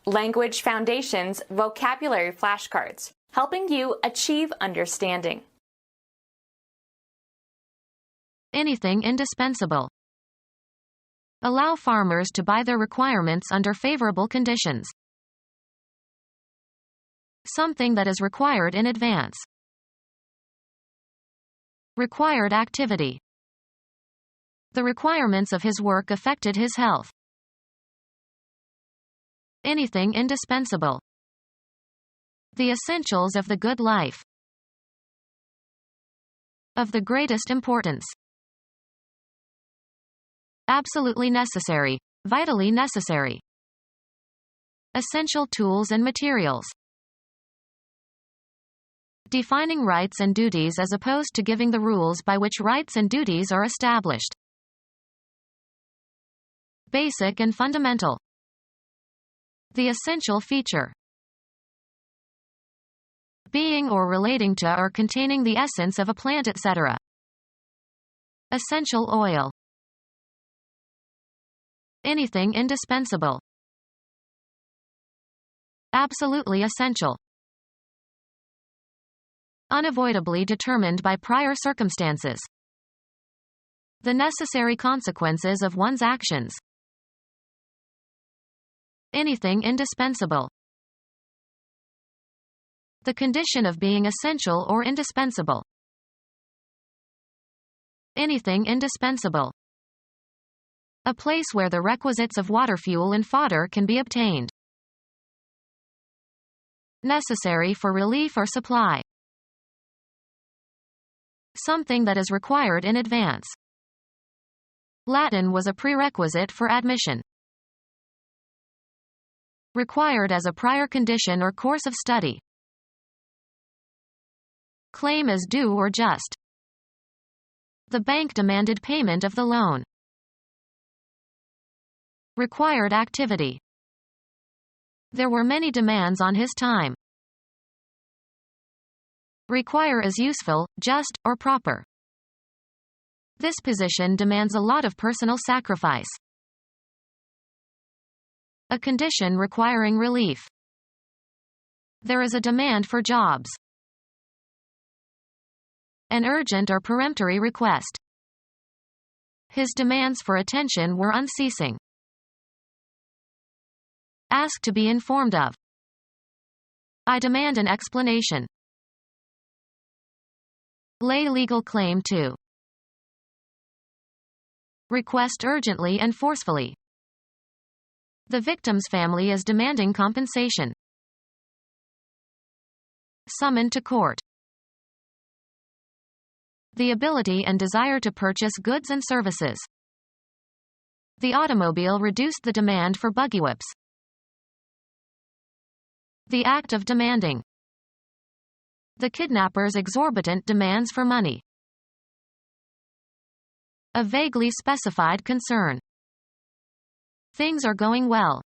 Language Foundations Vocabulary Flashcards, helping you achieve understanding. Anything indispensable. Allow farmers to buy their requirements under favorable conditions. Something that is required in advance. Required activity. The requirements of his work affected his health. Anything indispensable. The essentials of the good life. Of the greatest importance. Absolutely necessary, vitally necessary. Essential tools and materials. Defining rights and duties as opposed to giving the rules by which rights and duties are established. Basic and fundamental. The essential feature. Being or relating to or containing the essence of a plant, etc. Essential oil. Anything indispensable. Absolutely essential. Unavoidably determined by prior circumstances. The necessary consequences of one's actions. Anything indispensable. The condition of being essential or indispensable. Anything indispensable. A place where the requisites of water, fuel and fodder can be obtained. Necessary for relief or supply. Something that is required in advance. Latin was a prerequisite for admission. Required as a prior condition or course of study. Claim as due or just. The bank demanded payment of the loan. Required activity. There were many demands on his time. Require is useful, just, or proper. This position demands a lot of personal sacrifice. A condition requiring relief. There is a demand for jobs. An urgent or peremptory request. His demands for attention were unceasing. Ask to be informed of. I demand an explanation. Lay legal claim to. Request urgently and forcefully. The victim's family is demanding compensation. Summon to court. The ability and desire to purchase goods and services. The automobile reduced the demand for buggy whips. The act of demanding. The kidnapper's exorbitant demands for money. A vaguely specified concern. Things are going well.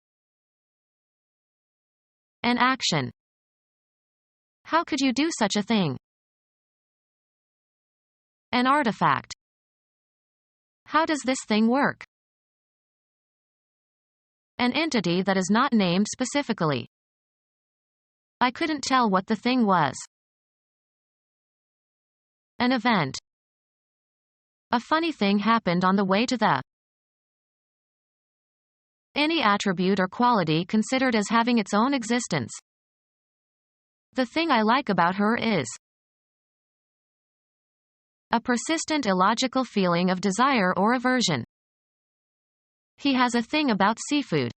An action. How could you do such a thing? An artifact. How does this thing work? An entity that is not named specifically. I couldn't tell what the thing was. An event. A funny thing happened on the way to the. Any attribute or quality considered as having its own existence. The thing I like about her is. A persistent illogical feeling of desire or aversion. He has a thing about seafood.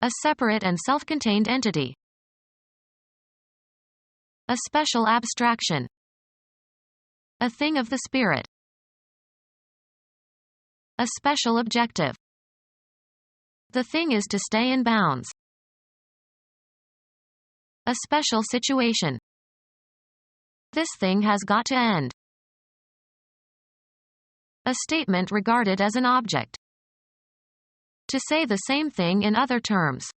A separate and self-contained entity. A special abstraction. A thing of the spirit. A special objective. The thing is to stay in bounds. A special situation. This thing has got to end. A statement regarded as an object. To say the same thing in other terms.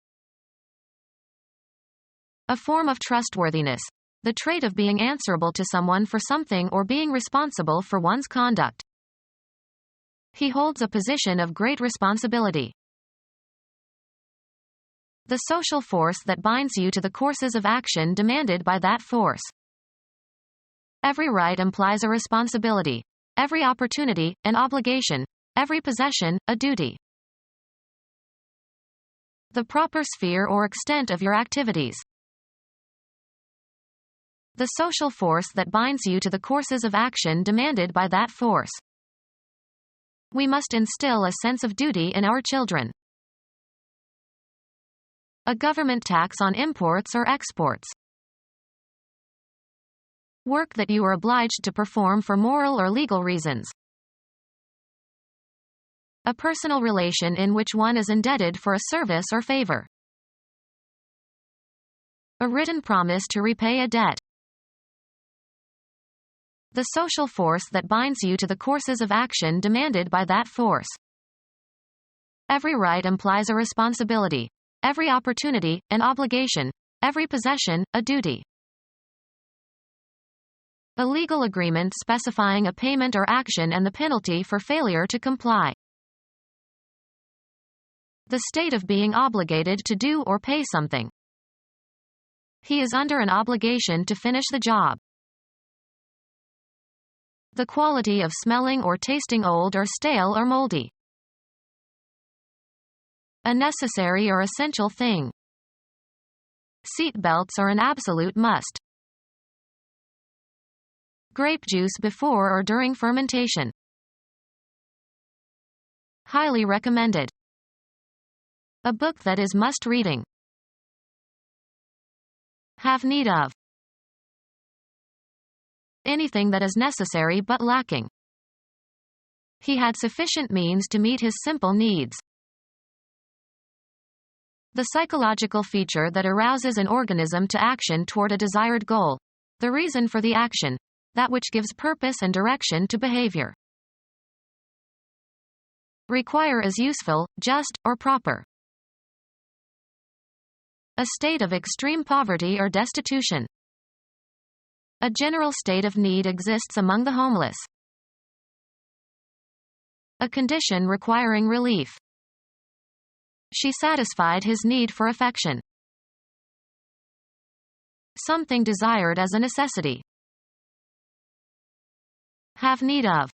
A form of trustworthiness. The trait of being answerable to someone for something or being responsible for one's conduct. He holds a position of great responsibility. The social force that binds you to the courses of action demanded by that force. Every right implies a responsibility. Every opportunity, an obligation. Every possession, a duty. The proper sphere or extent of your activities. The social force that binds you to the courses of action demanded by that force. We must instill a sense of duty in our children. A government tax on imports or exports. Work that you are obliged to perform for moral or legal reasons. A personal relation in which one is indebted for a service or favor. A written promise to repay a debt. The social force that binds you to the courses of action demanded by that force. Every right implies a responsibility. Every opportunity, an obligation. Every possession, a duty. A legal agreement specifying a payment or action and the penalty for failure to comply. The state of being obligated to do or pay something. He is under an obligation to finish the job. The quality of smelling or tasting old or stale or moldy. A necessary or essential thing. Seat belts are an absolute must. Grape juice before or during fermentation. Highly recommended. A book that is must reading. Have need of. Anything that is necessary but lacking. He had sufficient means to meet his simple needs. The psychological feature that arouses an organism to action toward a desired goal. The reason for the action. That which gives purpose and direction to behavior. Require is useful, just, or proper. A state of extreme poverty or destitution. A general state of need exists among the homeless. A condition requiring relief. She satisfied his need for affection. Something desired as a necessity. Have need of.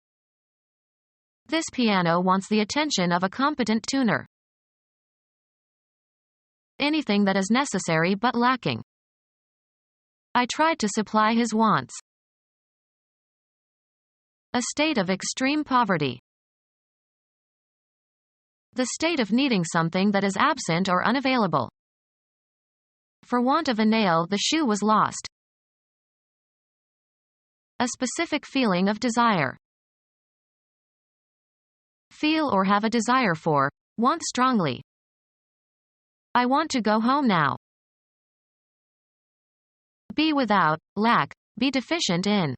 This piano wants the attention of a competent tuner. Anything that is necessary but lacking. I tried to supply his wants. A state of extreme poverty. The state of needing something that is absent or unavailable. For want of a nail, the shoe was lost. A specific feeling of desire. Feel or have a desire for, want strongly. I want to go home now. Be without, lack, be deficient in.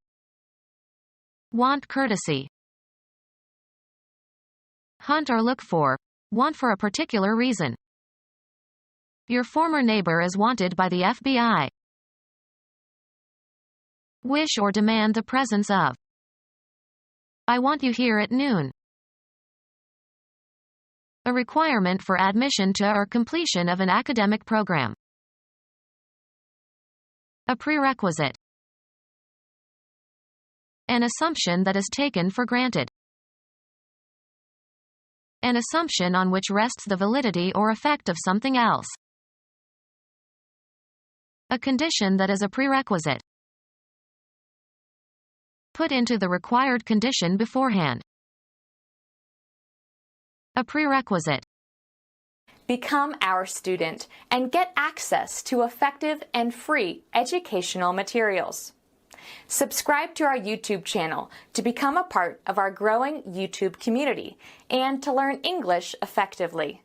Want courtesy. Hunt or look for, want for a particular reason. Your former neighbor is wanted by the FBI. Wish or demand the presence of. I want you here at noon. A requirement for admission to or completion of an academic program. A prerequisite. An assumption that is taken for granted. An assumption on which rests the validity or effect of something else. A condition that is a prerequisite. Put into the required condition beforehand. A prerequisite. Become our student and get access to effective and free educational materials. Subscribe to our YouTube channel to become a part of our growing YouTube community and to learn English effectively.